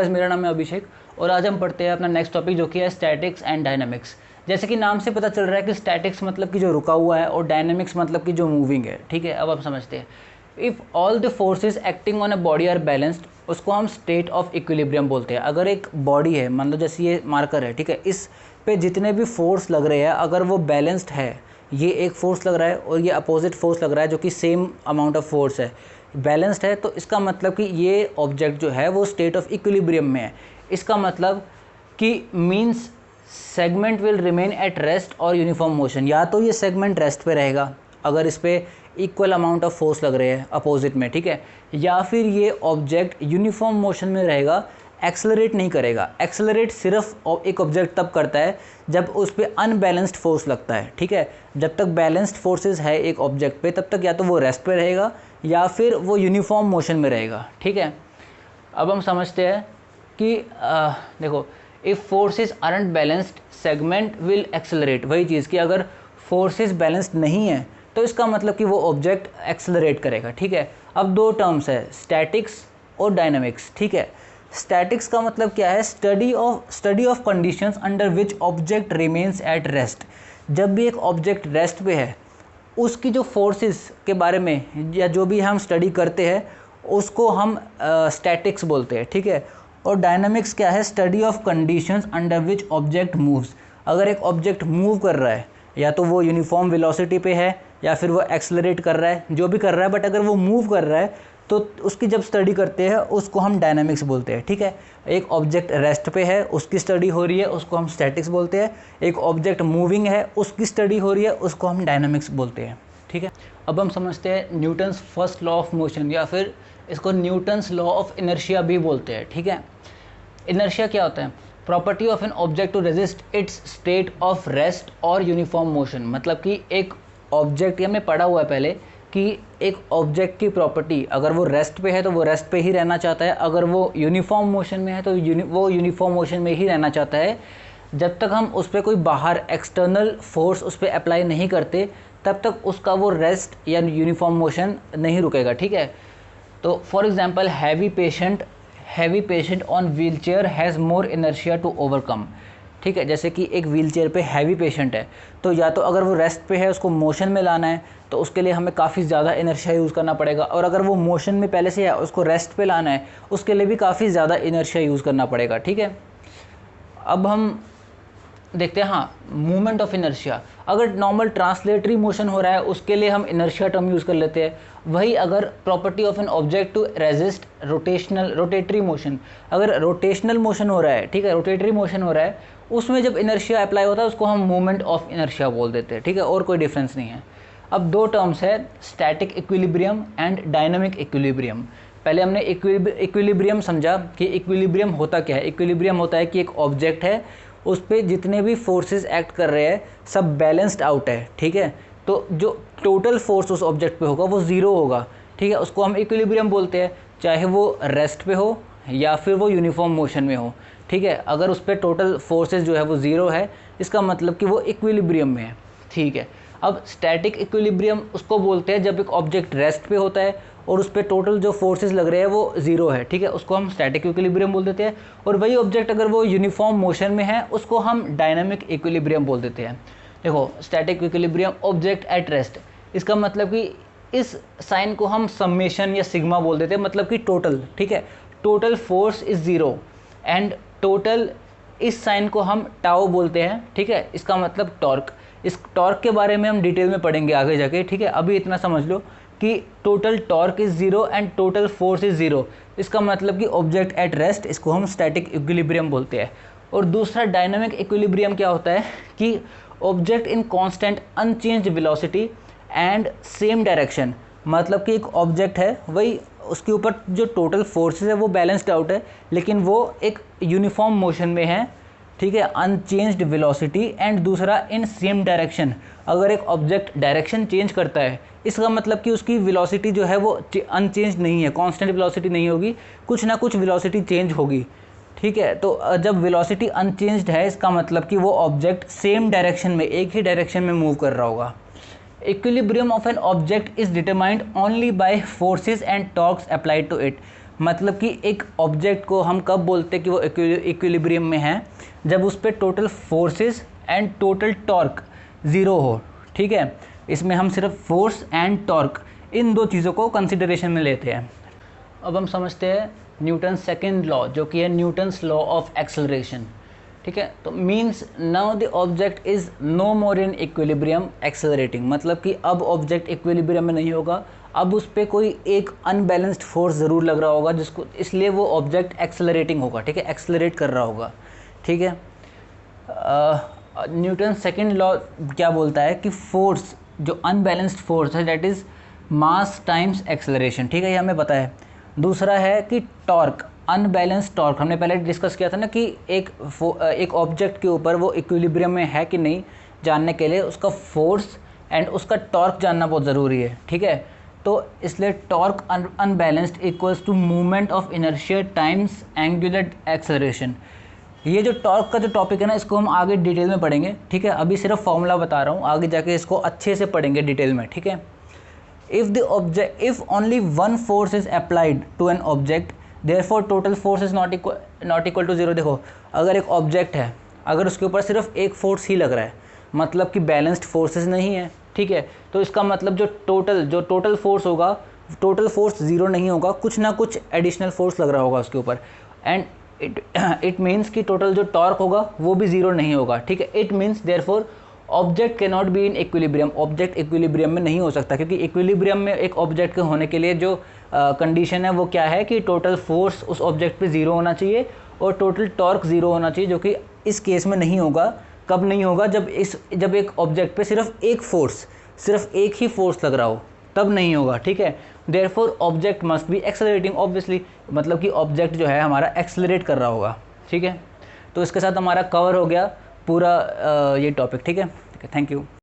मेरा नाम है अभिषेक और आज हम पढ़ते हैं अपना नेक्स्ट टॉपिक जो कि है स्टैटिक्स एंड डायनामिक्स। जैसे कि नाम से पता चल रहा है कि स्टैटिक्स मतलब कि जो रुका हुआ है और डायनामिक्स मतलब कि जो मूविंग है। ठीक है, अब हम समझते हैं। If all the forces acting on a body are balanced, उसको हम स्टेट ऑफ इक्विलिब्रियम बोलते हैं। अगर एक बॉडी है, मान लो जैसे ये मार्कर है, ठीक है, इस पे जितने भी फोर्स लग रहे हैं अगर वो बैलेंस्ड है, ये एक फोर्स लग रहा है और ये अपोजिट फोर्स लग रहा है जो कि सेम अमाउंट ऑफ फोर्स है, बैलेंस्ड है, तो इसका मतलब कि ये ऑब्जेक्ट जो है वो स्टेट ऑफ इक्विलिब्रियम में है। इसका मतलब कि means segment will remain at rest और यूनिफॉर्म मोशन। या तो ये सेगमेंट रेस्ट पे रहेगा अगर इस पर इक्वल अमाउंट ऑफ फोर्स लग रहे हैं अपोजिट में, ठीक है, या फिर ये ऑब्जेक्ट यूनिफॉर्म मोशन में रहेगा, एक्सेलरेट नहीं करेगा। एक्सेलरेट सिर्फ एक ऑब्जेक्ट तब करता है जब उस पर अनबैलेंस्ड फोर्स लगता है। ठीक है, जब तक बैलेंस्ड फोर्सेस है एक ऑब्जेक्ट पे तब तक या तो वो रेस्ट पे रहेगा या फिर वो यूनिफॉर्म मोशन में रहेगा। ठीक है, अब हम समझते हैं कि देखो, if forces aren't balanced segment will accelerate. वही चीज़ कि अगर फोर्सेस बैलेंस्ड नहीं है तो इसका मतलब कि वो ऑब्जेक्ट एक्सेलरेट करेगा। ठीक है, अब दो टर्म्स है, स्टैटिक्स और डायनामिक्स। ठीक है, स्टैटिक्स का मतलब क्या है? Study of conditions under which object remains at rest. जब भी एक ऑब्जेक्ट रेस्ट पे है उसकी जो फोर्सेस के बारे में या जो भी हम स्टडी करते हैं उसको हम स्टैटिक्स बोलते हैं। ठीक है, और डायनामिक्स क्या है? Study of conditions under which object moves. अगर एक ऑब्जेक्ट मूव कर रहा है या तो वो यूनिफॉर्म वेलोसिटी पे है या फिर वो एक्सेलरेट कर रहा है, जो भी कर रहा है, बट अगर वो मूव कर रहा है तो उसकी जब स्टडी करते हैं उसको हम डायनामिक्स बोलते हैं। ठीक है, एक ऑब्जेक्ट रेस्ट पे है उसकी स्टडी हो रही है उसको हम स्टैटिक्स बोलते हैं। एक ऑब्जेक्ट मूविंग है उसकी स्टडी हो रही है उसको हम डायनामिक्स बोलते हैं। ठीक है, अब हम समझते हैं Newton's first law of motion, या फिर इसको न्यूटन्स लॉ ऑफ इनर्शिया भी बोलते हैं। ठीक है, इनर्शिया क्या होता है? Property of an object to resist its state of rest और यूनिफॉर्म मोशन। मतलब कि एक ऑब्जेक्ट, ये हमने पढ़ा हुआ है पहले कि एक ऑब्जेक्ट की प्रॉपर्टी अगर वो रेस्ट पे है तो वो रेस्ट पे ही रहना चाहता है, अगर वो यूनिफॉर्म मोशन में है तो वो यूनिफॉर्म मोशन में ही रहना चाहता है। जब तक हम उस पर कोई बाहर एक्सटर्नल फोर्स उस पर अप्लाई नहीं करते तब तक उसका वो रेस्ट या यूनिफॉर्म मोशन नहीं रुकेगा। ठीक है, तो for example heavy patient on wheel chair has more inertia to overcome. ठीक है, जैसे कि एक व्हील चेयर पे हैवी पेशेंट है तो या तो अगर वो रेस्ट पे है उसको मोशन में लाना है तो उसके लिए हमें काफ़ी ज़्यादा इनर्शिया यूज़ करना पड़ेगा, और अगर वो मोशन में पहले से है उसको रेस्ट पे लाना है उसके लिए भी काफ़ी ज़्यादा इनर्शिया यूज़ करना पड़ेगा। ठीक है, अब हम देखते हैं, हाँ, मूवमेंट ऑफ इनर्शिया। अगर नॉर्मल ट्रांसलेटरी मोशन हो रहा है उसके लिए हम इनर्शिया टर्म यूज़ कर लेते हैं। वही अगर property of an object to resist rotatory motion, अगर रोटेशनल मोशन हो रहा है, ठीक है, रोटेटरी मोशन हो रहा है, उसमें जब इनर्शिया अप्लाई होता है उसको हम मूवमेंट ऑफ इनर्शिया बोल देते हैं। ठीक है, और कोई डिफरेंस नहीं है। अब दो टर्म्स है, static equilibrium and dynamic equilibrium. पहले हमने इक्विलिब्रियम समझा कि इक्विलिब्रियम होता क्या है। इक्विलिब्रियम होता है कि एक ऑब्जेक्ट है उस पर जितने भी फोर्सेस एक्ट कर रहे हैं सब बैलेंस्ड आउट है। ठीक है, तो जो टोटल फोर्स उस ऑब्जेक्ट पे होगा वो ज़ीरो होगा। ठीक है, उसको हम इक्विलिब्रियम बोलते हैं, चाहे वो रेस्ट पे हो या फिर वो यूनिफॉर्म मोशन में हो। ठीक है, अगर उस पर टोटल फोर्सेस जो है वो ज़ीरो है इसका मतलब कि वो इक्विलिब्रियम में है। ठीक है, अब स्टैटिक इक्विलिब्रियम उसको बोलते हैं जब एक ऑब्जेक्ट रेस्ट पे होता है और उस पर टोटल जो फोर्सेस लग रहे हैं वो ज़ीरो है। ठीक है, उसको हम स्टैटिक इक्विलिब्रियम बोल देते हैं। और वही ऑब्जेक्ट अगर वो यूनिफॉर्म मोशन में है उसको हम डायनामिक इक्विलिब्रियम बोल देते हैं। देखो, static equilibrium object at rest, इसका मतलब कि इस साइन को हम समेशन या सिग्मा बोल देते हैं, मतलब कि टोटल। ठीक है, total force is zero and total, इस साइन को हम टाउ बोलते हैं। ठीक है, इसका मतलब टॉर्क। इस टॉर्क के बारे में हम डिटेल में पढ़ेंगे आगे जाके। ठीक है, अभी इतना समझ लो कि total torque is zero and total force is zero, इसका मतलब कि ऑब्जेक्ट एट रेस्ट, इसको हम स्टैटिक इक्विलिब्रियम बोलते हैं। और दूसरा डायनामिक इक्विलिब्रियम क्या होता है कि object in constant unchanged velocity and same direction. मतलब कि एक ऑब्जेक्ट है, वही उसके ऊपर जो टोटल फोर्सेस है वो बैलेंस्ड आउट है लेकिन वो एक यूनिफॉर्म मोशन में है। ठीक है, अनचेंज्ड वेलोसिटी एंड दूसरा इन सेम डायरेक्शन। अगर एक ऑब्जेक्ट डायरेक्शन चेंज करता है इसका मतलब कि उसकी वेलोसिटी जो है वो अनचेंज नहीं है, कांस्टेंट वेलोसिटी नहीं होगी, कुछ ना कुछ वेलोसिटी चेंज होगी। ठीक है, तो जब वेलोसिटी अनचेंज्ड है इसका मतलब कि वो ऑब्जेक्ट सेम डायरेक्शन में, एक ही डायरेक्शन में मूव कर रहा होगा। Equilibrium of an object is determined only by forces and torques applied to it. मतलब कि एक ऑब्जेक्ट को हम कब बोलते हैं कि वो इक्विलिब्रियम में है, जब उस पर total forces and total torque zero हो। ठीक है, इसमें हम सिर्फ फोर्स एंड टॉर्क इन दो चीज़ों को कंसिडरेशन में लेते हैं। अब हम समझते हैं न्यूटन सेकेंड लॉ, जो कि है न्यूटन्स लॉ ऑफ एक्सेलरेशन। ठीक है, तो means now the object is no more in equilibrium accelerating, मतलब कि अब ऑब्जेक्ट इक्विलिब्रियम में नहीं होगा, अब उस पर कोई एक अनबैलेंस्ड फोर्स ज़रूर लग रहा होगा जिसको, इसलिए वो ऑब्जेक्ट एक्सेलरेटिंग होगा। ठीक है, एक्सेलरेट कर रहा होगा। ठीक है, न्यूटन सेकेंड लॉ क्या बोलता है कि फोर्स, जो अनबैलेंस्ड फोर्स है, that is mass times acceleration. ठीक है, ये हमें पता है। दूसरा है कि टॉर्क, अनबैलेंस टॉर्क, हमने पहले डिस्कस किया था ना कि एक ऑब्जेक्ट के ऊपर वो इक्विलिब्रियम में है कि नहीं जानने के लिए उसका फोर्स एंड उसका टॉर्क जानना बहुत ज़रूरी है। ठीक है, तो इसलिए torque unbalanced equals to movement of inertia times angular acceleration. ये जो टॉर्क का जो टॉपिक है ना, इसको हम आगे डिटेल में पढ़ेंगे। ठीक है, अभी सिर्फ फॉर्मूला बता रहा हूँ, आगे जाके इसको अच्छे से पढ़ेंगे डिटेल में। ठीक है, if only one force is applied to an object, therefore total force is not equal to zero। देखो, अगर एक ऑब्जेक्ट है, अगर उसके ऊपर सिर्फ एक फोर्स ही लग रहा है, मतलब कि बैलेंस्ड फोर्सेस नहीं है। ठीक है, तो इसका मतलब जो टोटल फोर्स होगा, टोटल फोर्स ज़ीरो नहीं होगा, कुछ ना कुछ एडिशनल फोर्स लग रहा होगा उसके ऊपर। एंड इट मीन्स कि टोटल जो टॉर्क होगा वो भी ज़ीरो नहीं होगा। ठीक है, it means therefore object can not be in equilibrium, object equilibrium में नहीं हो सकता, क्योंकि इक्विलिब्रियम में एक ऑब्जेक्ट के होने के लिए जो कंडीशन है वो क्या है कि टोटल फोर्स उस ऑब्जेक्ट पे ज़ीरो होना चाहिए और टोटल टॉर्क ज़ीरो होना चाहिए, जो कि इस केस में नहीं होगा। कब नहीं होगा? जब एक ऑब्जेक्ट पे सिर्फ एक ही फोर्स लग रहा हो, तब नहीं होगा। ठीक है, therefore object must be accelerating obviously, मतलब कि ऑब्जेक्ट जो है हमारा एक्सेलरेट कर रहा होगा। ठीक है, तो इसके साथ हमारा कवर हो गया पूरा ये टॉपिक। ठीक है, थैंक यू।